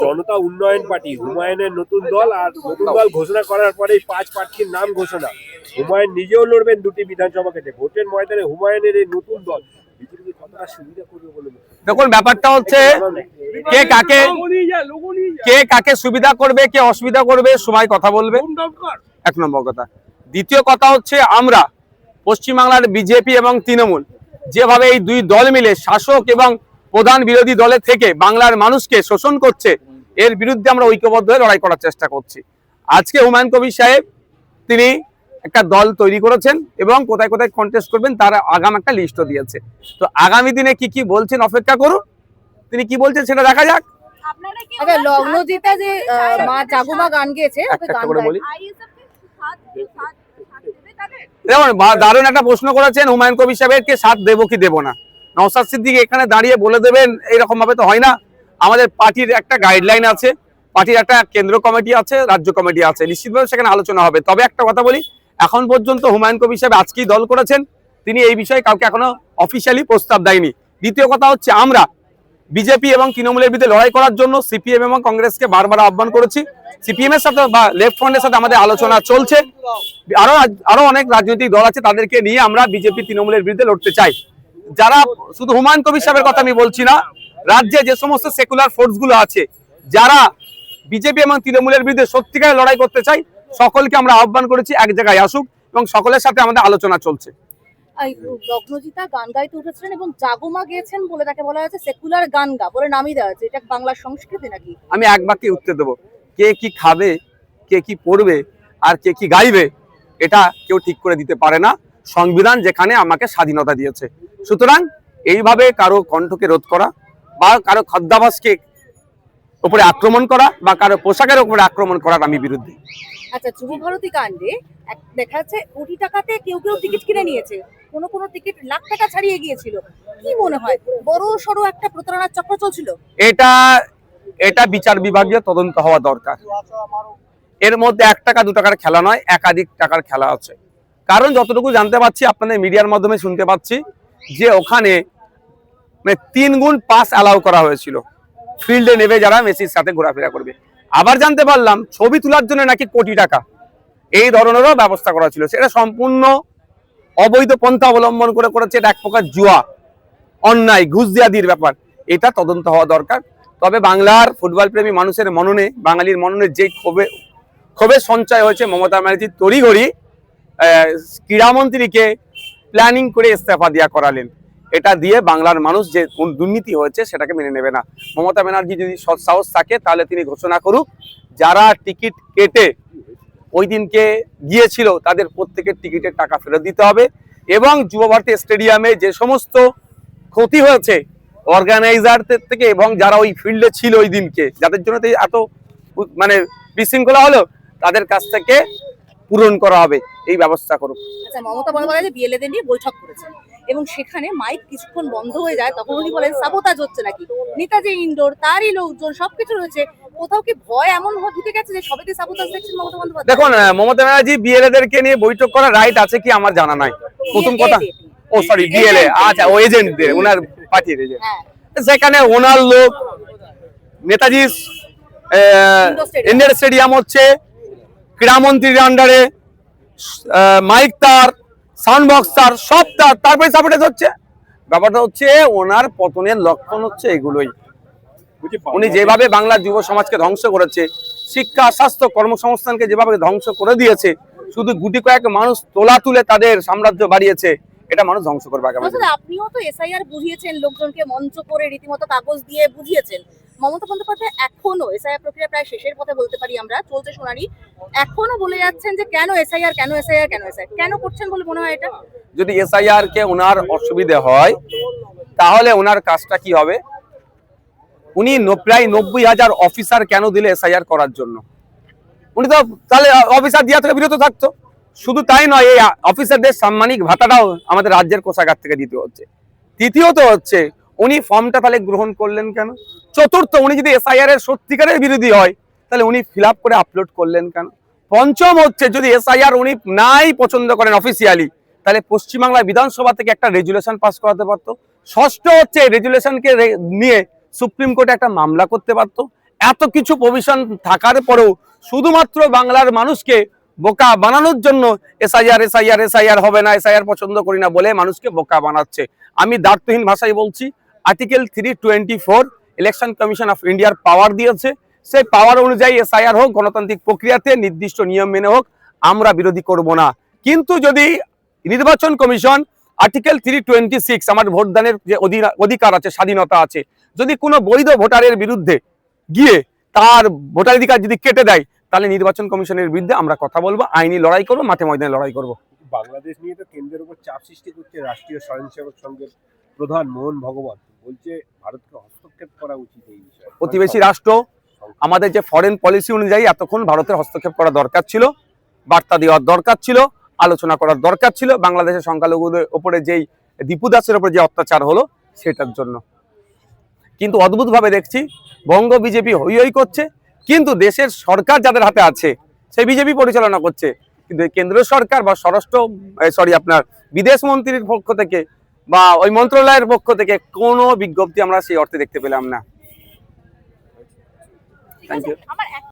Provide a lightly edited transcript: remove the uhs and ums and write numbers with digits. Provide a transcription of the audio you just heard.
জনতা উন্নয়ন পার্টি হুমায়ুনের নতুন দল, আর নতুন দল ঘোষণা করার পরেই 5 প্রার্থীর নাম ঘোষণা। হুমায়ুন নিজেও লড়বেন 2টি বিধানসভা কেটে। ভোটের ময়দানে হুমায়ুনের এই নতুন দল বিজেপি কতটা সুবিধা করবে বলে দেখুন, ব্যাপারটা হচ্ছে কে কাকে সুবিধা করবে, কে অসুবিধা করবে, সবাই কথা বলবে, 1 নম্বর কথা। দ্বিতীয় কথা হচ্ছে, আমরা পশ্চিমবাংলার বিজেপি এবং তৃণমূল যেভাবে এই দুই দল মিলে শাসক এবং প্রধান বিরোধী দলের থেকে বাংলার মানুষকে শোষণ করছে, এর বিরুদ্ধে আমরা ঐক্যবদ্ধ হয়ে লড়াই করার চেষ্টা করছি। আজকে হুমায়ুন কবির সাহেব তিনি একটা দল তৈরি করেছেন এবং কোথায় কোথায় কন্টেস্ট করবেন তার আগাম একটা লিস্টও দিয়েছে। তো আগামী দিনে কি কি বলছেন অপেক্ষা করুন, তিনি কি বলছেন সেটা দেখা যাক। আচ্ছা, লগ্নজিতা যে মা জাগুমা গান গেয়েছে, একটা করে বলি। দেখুন, দারুণ একটা প্রশ্ন করেছেন হুমায়ুন কবির সাহেবকে, সাথ দেবো কি দেবো না। নওশাদ সিদ্দিক এখানে দাঁড়িয়ে বলে দেবেন এইরকম ভাবে তো হয় না। আমাদের পার্টির একটা গাইডলাইন আছে, পার্টির একটা কেন্দ্র কমিটি আছে, রাজ্য কমিটি আছে, নিশ্চিতভাবে সেখানে আলোচনা হবে। তবে একটা কথা বলি, এখন পর্যন্ত হুমায়ুন কবির সাহেব আজকেই দল করেছেন, তিনি এই বিষয়ে কাউকে এখনো অফিসিয়ালি প্রস্তাব দেয়নি। দ্বিতীয় কথা হচ্ছে, আমরা বিজেপি এবং তৃণমূলের বিরুদ্ধে লড়াই করার জন্য সিপিএম এবং কংগ্রেসকে বারবার আহ্বান করেছি। সিপিএম এর সাথে বা লেফট ফ্রন্টের সাথে আমাদের আলোচনা চলছে। আরো অনেক রাজনৈতিক দল আছে, তাদেরকে নিয়ে আমরা বিজেপি তৃণমূলের বিরুদ্ধে লড়তে চাই। যারা, শুধু হুমায়ুন কবির সাহেবের কথা আমি বলছি না, রাজ্যে যে সমস্ত সেকুলার ফোর্স গুলো আছে যারা বিজেপি এবং তৃণমূলের বিরুদ্ধে সত্যিকারের লড়াই করতে চাই, সকলকে আমরা আহ্বান করেছি এক জায়গায় আসুক, এবং সকলের সাথে আমাদের আলোচনা চলছে। লগ্নজিতা গান গাইতে উঠেছিলেন এবং জাগুমা গেয়েছেন বলে তাকে বলা হয়েছে সেকুলার গান গা বলে নামই দেওয়া হয়েছে। এটা বাংলার সংস্কৃতি নাকি? আমি এক বাক্যে উত্তর দেবো, কে কি খাবে, কে কি পড়বে, আর কে কি গাইবে, এটা কেউ ঠিক করে দিতে পারে না। সংবিধান যেখানে আমাকে স্বাধীনতা দিয়েছে, সুতরাং এইভাবে কারো কণ্ঠকে রোধ করা বা কারো খাদ্যাভাসকে উপরে আক্রমণ করা বা কারো পোশাকের উপরে আক্রমণ করার আমি বিরুদ্ধে। আচ্ছা, যুব ভারতী কাণ্ডে দেখা যাচ্ছে কোটি টাকাতে কেউ কেউ টিকিট কিনে নিয়েছে, কোন টিকিট লাখ টাকা ছাড়িয়ে গিয়েছিল। কি মনে হয়, বড় সড়ো একটা প্রতারণার চক্র চলছিল? এটা বিচার বিভাগীয় তদন্ত হওয়া দরকার। এর মধ্যে 1 টাকা 2 টাকার খেলা নয়, একাধিক টাকার খেলা আছে। কারণ যতটুকু জানতে পাচ্ছি, আপনাদের মিডিয়ার মাধ্যমে শুনতে পাচ্ছি যে ওখানে 3 গুণ পাস অ্যালাউ করা হয়েছিল ফিল্ডে নেবে যারা মেসির সাথে ঘোরাফেরা করবে। আবার জানতে পারলাম ছবি তোলার জন্য নাকি কোটি টাকা এই ধরনেরও ব্যবস্থা করা ছিল। সেটা সম্পূর্ণ অবৈধ পন্থা অবলম্বন করে করেছে। এটা এক প্রকার জুয়া, অন্যায়, ঘুষ দেওয়াদির ব্যাপার। এটা তদন্ত হওয়া দরকার। তবে বাংলার ফুটবল প্রেমী মানুষের মননে, বাঙালির মননে যে ক্ষোভের সঞ্চয় হয়েছে, মমতা ব্যানার্জি তড়িঘড়ি ক্রীড়ামন্ত্রীকে প্ল্যানিং করে ইস্তফা দেওয়া করালেন। এটা দিয়ে বাংলার মানুষ যে কোন দুর্নীতি হয়েছে সেটাকে মেনে নেবে না। মমতা ব্যানার্জি যদি সৎ সাহস থাকে তাহলে তিনি ঘোষণা করুক, যারা টিকিট কেটে ওই দিনকে গিয়েছিল তাদের প্রত্যেকের টিকিটের টাকা ফেরত দিতে হবে। এবং যুব ভারতী স্টেডিয়ামে যে সমস্ত ক্ষতি হয়েছে অর্গানাইজারদের থেকে এবং যারা ওই ফিল্ডে ছিল ওই দিনকে, যাদের জন্য এত বিশৃঙ্খলা হলো, তাদের কাছ থেকে পূরণ করা হবে, এই ব্যবস্থা করুক। আচ্ছা, মমতা বন্দ্যোপাধ্যায় বিএলএদের নিয়ে বৈঠক করেছেন এবং সেখানে মাইক কিছুক্ষণ বন্ধ হয়ে যায়, তখন উনি বলেন সাবোতাজ হচ্ছে নাকি। নেতাজি ইনডোর, তারই লোকজন, সবকিছু রয়েছে, কোথাও কি ভয় এমন ঢুকে গেছে যে সবেতে সাবোতাজ দেখছেন মমতা বন্দ্যোপাধ্যায়? দেখুন, মমতা ব্যানার্জি বিএলএদেরকে নিয়ে বৈঠক করার রাইট আছে কি আমার জানা নাই। প্রথম কথা, বিএলএ, আচ্ছা, ও এজেন্টদের, ওনার পার্টির এজেন্ট, সেখানে ওনার লোক, নেতাজি ইন্ডোর স্টেডিয়াম হচ্ছে ক্রীড়ামন্ত্রীর আন্ডারে, মাইক তার, সাউন্ড বক্স তার, সব তারপরে সাপোর্টেজ হচ্ছে। ব্যাপারটা হচ্ছে ওনার পতনের লক্ষণ হচ্ছে এগুলোই। উনি যেভাবে বাংলার যুব সমাজকে ধ্বংস করেছে, শিক্ষা, স্বাস্থ্য, কর্মসংস্থানকে যেভাবে ধ্বংস করে দিয়েছে, শুধু গুটি কয়েক মানুষ তোলা তুলে তাদের সাম্রাজ্য বাড়িয়েছে, এটা মানুষ ধ্বংস করবে। আপনিও তো এসআইআর বুঝিয়েছেন, লোকজনকে মঞ্চ করে রীতিমতো কাগজ দিয়ে বুঝিয়েছেন। মমতা বন্দ্যোপাধ্যায় এখনো এসআইআর প্রক্রিয়া প্রায় শেষের পথে বলতে পারি আমরা, চলছে শুনানি, এখনো বলে যাচ্ছেন যে কেন এসআইআর, কেন এসআইআর, কেন এসআইআর, কেন করছেন বলে মনে হয় এটা? যদি এসআইআর কে ওনার অসুবিধে হয় তাহলে ওনার কাজটা কি হবে? উনি প্রায় 90,000 অফিসার কেন দিলে এসআইআর করার জন্য? উনি তো তাহলে অফিসার দিয়া থেকে বিরত থাকতো। শুধু তাই নয়, এই অফিসারদের সাম্মানিক ভাতাটাও আমাদের রাজ্যের কোষাগার থেকে দিতে হচ্ছে। তৃতীয়ত হচ্ছে, উনি ফর্মটা তাহলে গ্রহণ করলেন কেন? চতুর্থ, উনি যদি এসআইআর এর সত্যিকারের বিরোধী হয় তাহলে উনি ফিল আপ করে আপলোড করলেন কেন? পঞ্চম হচ্ছে, যদি এসআইআর উনি নাই পছন্দ করেন অফিসিয়ালি, তাহলে পশ্চিমবাংলা বিধানসভা থেকে একটা রেজুলেশন পাস করাতে পারতো। ষষ্ঠ হচ্ছে, রেজুলেশনকে নিয়ে সুপ্রিম কোর্টে একটা মামলা করতে পারতো। এত কিছু প্রভিশন থাকার পরেও শুধুমাত্র বাংলার মানুষকে বোকা বানানোর জন্য এসআইআর হবে না, এসআইআর পছন্দ করি না বলে মানুষকে বোকা বানাচ্ছে। আমি দ্বার্থহীন ভাষায় বলছি, আর্টিকেল 324 ইলেকশন কমিশন অফ ইন্ডিয়ার পাওয়ার দিয়েছে, সেই পাওয়ার অনুযায়ী এসআইআর হোক, গণতান্ত্রিক প্রক্রিয়াতে নির্দিষ্ট নিয়ম মেনে হোক, আমরা বিরোধী করব না। কিন্তু যদি নির্বাচন কমিশন আর্টিকেল 326 আমার ভোটদানের যে অধিকার আছে, স্বাধীনতা আছে, যদি কোনো বৈধ ভোটারের বিরুদ্ধে গিয়ে তার ভোটাধিকার যদি কেটে দেয়, তাহলে নির্বাচন কমিশনের বিরুদ্ধে আমরা কথা বলবো, আইনি লড়াই করবো, মাঠে ময়দানে লড়াই করবো। বাংলাদেশ নিয়ে তো কেন্দ্রের উপর চাপ সৃষ্টি করছে রাষ্ট্রীয় স্বয়ংসেবক সংঘের প্রধান মোহন ভগবত, বলছে ভারতকে হস্তক্ষেপ করা উচিত এই বিষয়ে। প্রতিবেশী রাষ্ট্র, আমাদের যে ফরেন পলিসি অনুযায়ী এতক্ষণ ভারতের হস্তক্ষেপ করা দরকার ছিল, বার্তা দেওয়ার দরকার ছিল, আলোচনা করার দরকার ছিল। বাংলাদেশের সংখ্যালঘুদের উপরে যেই দীপু দাসের উপরে যে অত্যাচার হলো সেটার জন্য। কিন্তু অদ্ভুতভাবে দেখছি বঙ্গ বিজেপি হই হই করছে, কিন্তু দেশের সরকার যাদের হাতে আছে সেই বিজেপি পরিচালনা করছে, কিন্তু কেন্দ্রীয় সরকার বা আপনার বিদেশ মন্ত্রীর পক্ষ থেকে বা ওই মন্ত্রণালয়ের পক্ষ থেকে কোনো বিজ্ঞপ্তি আমরা সেই অর্থে দেখতে পেলাম না। Thank you.